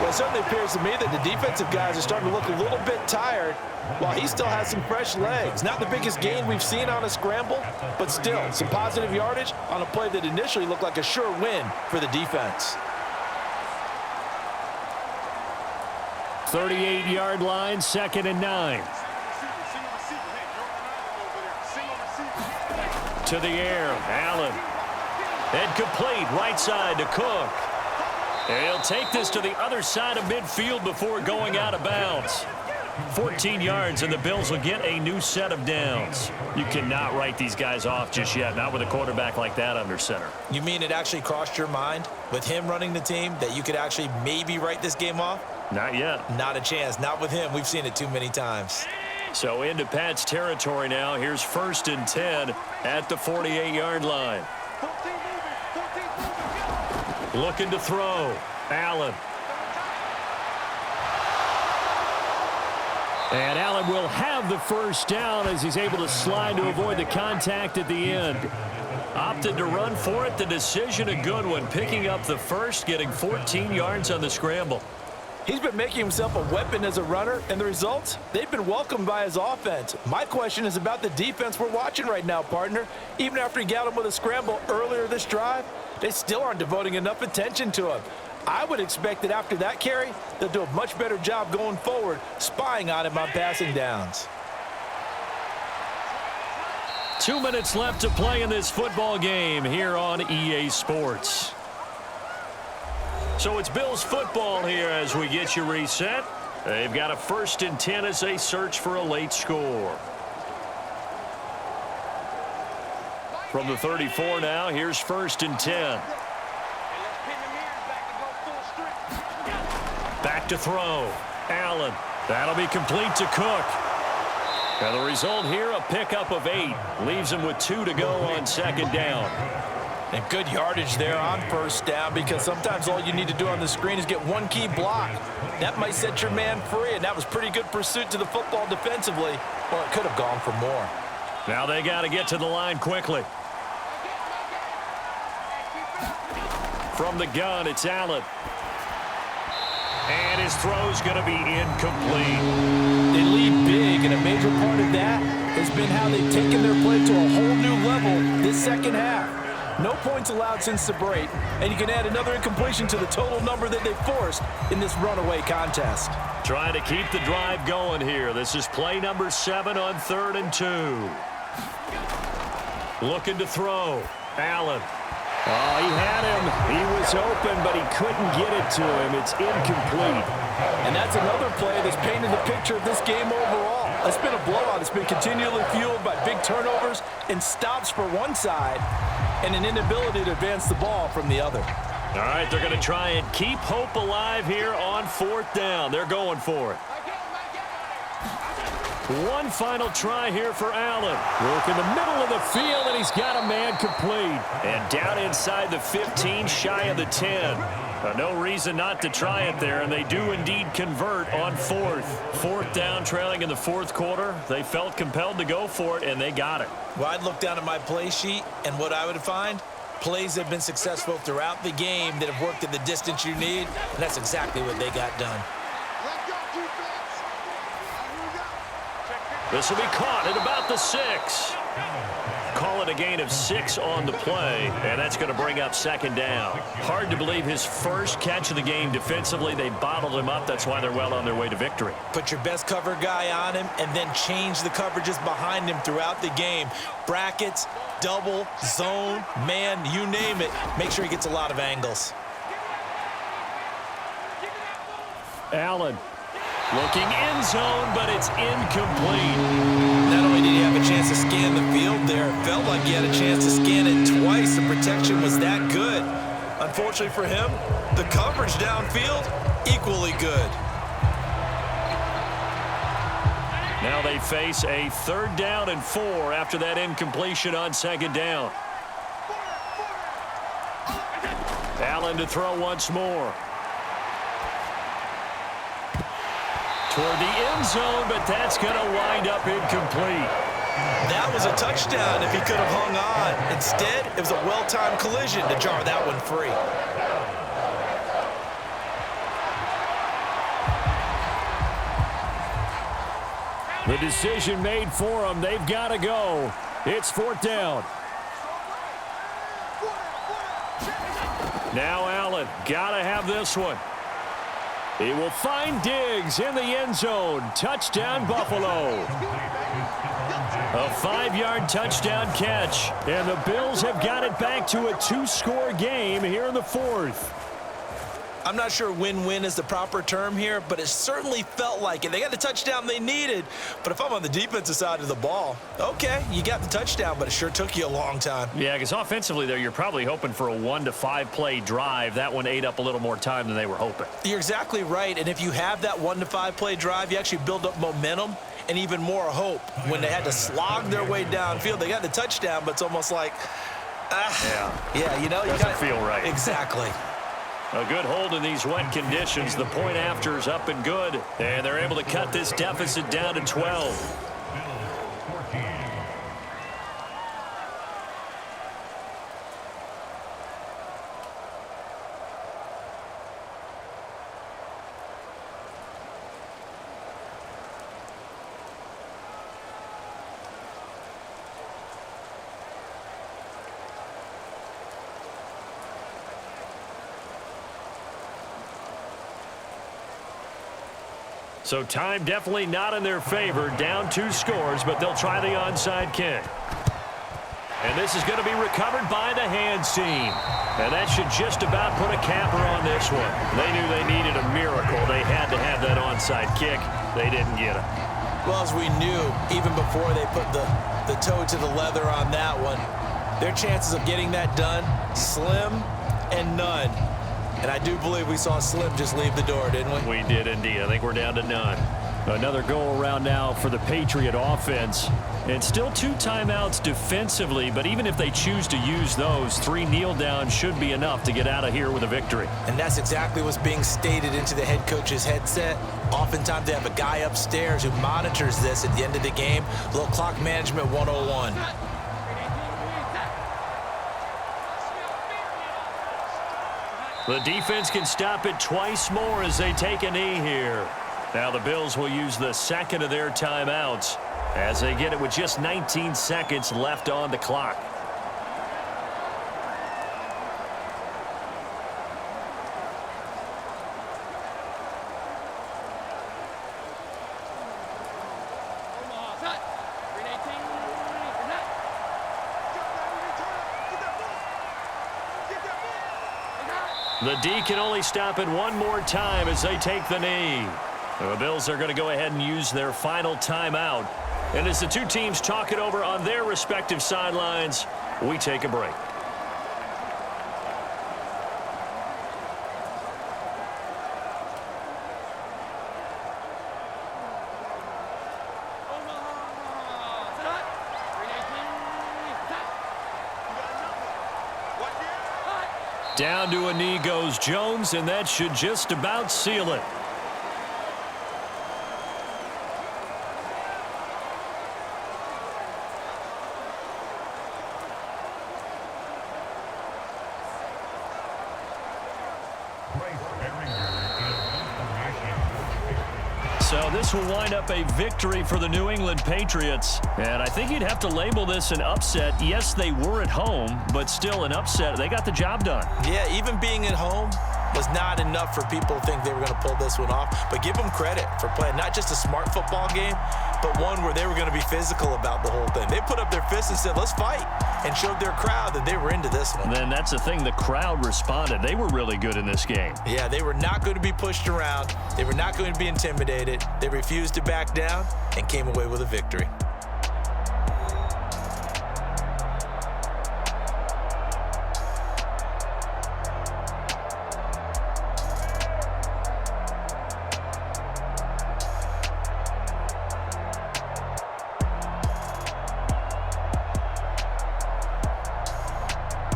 Well, it certainly appears to me that the defensive guys are starting to look a little bit tired, while he still has some fresh legs. Not the biggest gain we've seen on a scramble, but still some positive yardage on a play that initially looked like a sure win for the defense. 38-yard line, 2nd and 9. To the air, Allen. And complete, right side to Cook. And he'll take this to the other side of midfield before going out of bounds. 14 yards, and the Bills will get a new set of downs. You cannot write these guys off just yet, not with a quarterback like that under center. You mean it actually crossed your mind with him running the team that you could actually maybe write this game off? Not yet. Not a chance. Not with him. We've seen it too many times. So into Pat's territory now. Here's 1st and 10 at the 48-yard line. Looking to throw. Allen. And Allen will have the first down as he's able to slide to avoid the contact at the end. Opted to run for it. The decision a good one. Picking up the first, getting 14 yards on the scramble. He's been making himself a weapon as a runner, and the results, they've been welcomed by his offense. My question is about the defense we're watching right now, partner. Even after he got him with a scramble earlier this drive, they still aren't devoting enough attention to him. I would expect that after that carry, they'll do a much better job going forward, spying on him on passing downs. 2 minutes left to play in this football game here on EA Sports. So it's Bills football here as we get you reset. They've got a 1st and 10 as they search for a late score. From the 34 now, here's 1st and 10. Back to throw. Allen. That'll be complete to Cook. And the result here, a pickup of 8. Leaves him with 2 to go on 2nd down. And good yardage there on 1st down, because sometimes all you need to do on the screen is get one key block. That might set your man free, and that was pretty good pursuit to the football defensively. Well, it could have gone for more. Now they got to get to the line quickly. From the gun, it's Allen. And his throw's going to be incomplete. They lead big, and a major part of that has been how they've taken their play to a whole new level this second half. No points allowed since the break, and you can add another incompletion to the total number that they forced in this runaway contest. Trying to keep the drive going here. This is play number 7 on 3rd and 2. Looking to throw. Allen. Oh, he had him. He was open, but he couldn't get it to him. It's incomplete. And that's another play that's painted the picture of this game overall. It's been a blowout. It's been continually fueled by big turnovers and stops for one side and an inability to advance the ball from the other. All right, they're going to try and keep hope alive here on 4th down. They're going for it. One final try here for Allen. Work in the middle of the field, and he's got a man complete. And down inside the 15, shy of the 10. No reason not to try it there, and they do indeed convert on 4th. 4th down, trailing in the 4th quarter. They felt compelled to go for it, and they got it. Well, I'd look down at my play sheet, and what I would find, plays have been successful throughout the game that have worked at the distance you need, and that's exactly what they got done. This will be caught at about the 6. Call it a gain of 6 on the play, and that's going to bring up 2nd down. Hard to believe his first catch of the game defensively. They bottled him up. That's why they're well on their way to victory. Put your best cover guy on him and then change the coverages behind him throughout the game. Brackets, double, zone, man, you name it. Make sure he gets a lot of angles. Allen. Looking end zone, but it's incomplete. Not only did he have a chance to scan the field there, it felt like he had a chance to scan it twice. The protection was that good. Unfortunately for him, the coverage downfield, equally good. Now they face a 3rd down and 4 after that incompletion on 2nd down. Allen to throw once more. Toward the end zone, but that's going to wind up incomplete. That was a touchdown if he could have hung on. Instead, it was a well-timed collision to jar that one free. The decision made for them. They've got to go. It's 4th down. Now Allen, got to have this one. He will find Diggs in the end zone. Touchdown, Buffalo. A 5-yard touchdown catch. And the Bills have got it back to a 2-score game here in the 4th. I'm not sure win-win is the proper term here, but it certainly felt like it. They got the touchdown they needed, but if I'm on the defensive side of the ball, okay, you got the touchdown, but it sure took you a long time. Yeah, because offensively there, you're probably hoping for a 1 to 5 play drive. That one ate up a little more time than they were hoping. You're exactly right, and if you have that 1 to 5 play drive, you actually build up momentum and even more hope. When they had to slog their way downfield, they got the touchdown, but it's almost like, yeah, you know, you doesn't feel right. Exactly. A good hold in these wet conditions. The point after is up and good. And they're able to cut this deficit down to 12. So time definitely not in their favor. Down 2 scores, but they'll try the onside kick. And this is going to be recovered by the hands team. And that should just about put a capper on this one. They knew they needed a miracle. They had to have that onside kick. They didn't get it. Well, as we knew, even before they put the toe to the leather on that one, their chances of getting that done, slim and none. And I do believe we saw Slim just leave the door, didn't we? We did indeed. I think we're down to none. Another go around now for the Patriot offense. And still 2 timeouts defensively, but even if they choose to use those, 3 kneel downs should be enough to get out of here with a victory. And that's exactly what's being stated into the head coach's headset. Oftentimes they have a guy upstairs who monitors this at the end of the game. A little clock management 101. The defense can stop it twice more as they take a knee here. Now the Bills will use the second of their timeouts as they get it with just 19 seconds left on the clock. The D can only stop it one more time as they take the knee. The Bills are going to go ahead and use their final timeout. And as the 2 teams talk it over on their respective sidelines, we take a break. Down to a knee goes Jones, and that should just about seal it. So this will wind up a victory for the New England Patriots. And I think you'd have to label this an upset. Yes, they were at home, but still an upset. They got the job done. Yeah, even being at home was not enough for people to think they were going to pull this one off. But give them credit for playing not just a smart football game, but one where they were going to be physical about the whole thing. They put up their fists and said, let's fight, and showed their crowd that they were into this one. And then that's the thing, the crowd responded. They were really good in this game. Yeah, they were not going to be pushed around. They were not going to be intimidated. They refused to back down and came away with a victory.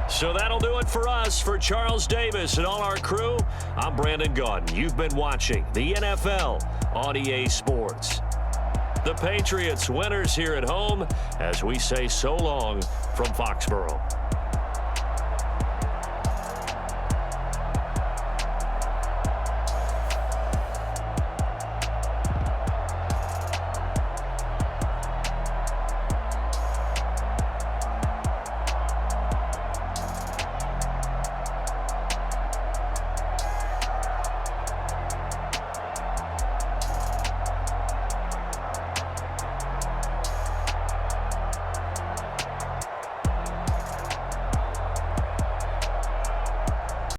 So that'll do it for us. For Charles Davis and all our crew, I'm Brandon Gaudin. You've been watching the NFL on EA Sports. The Patriots winners here at home as we say so long from Foxborough.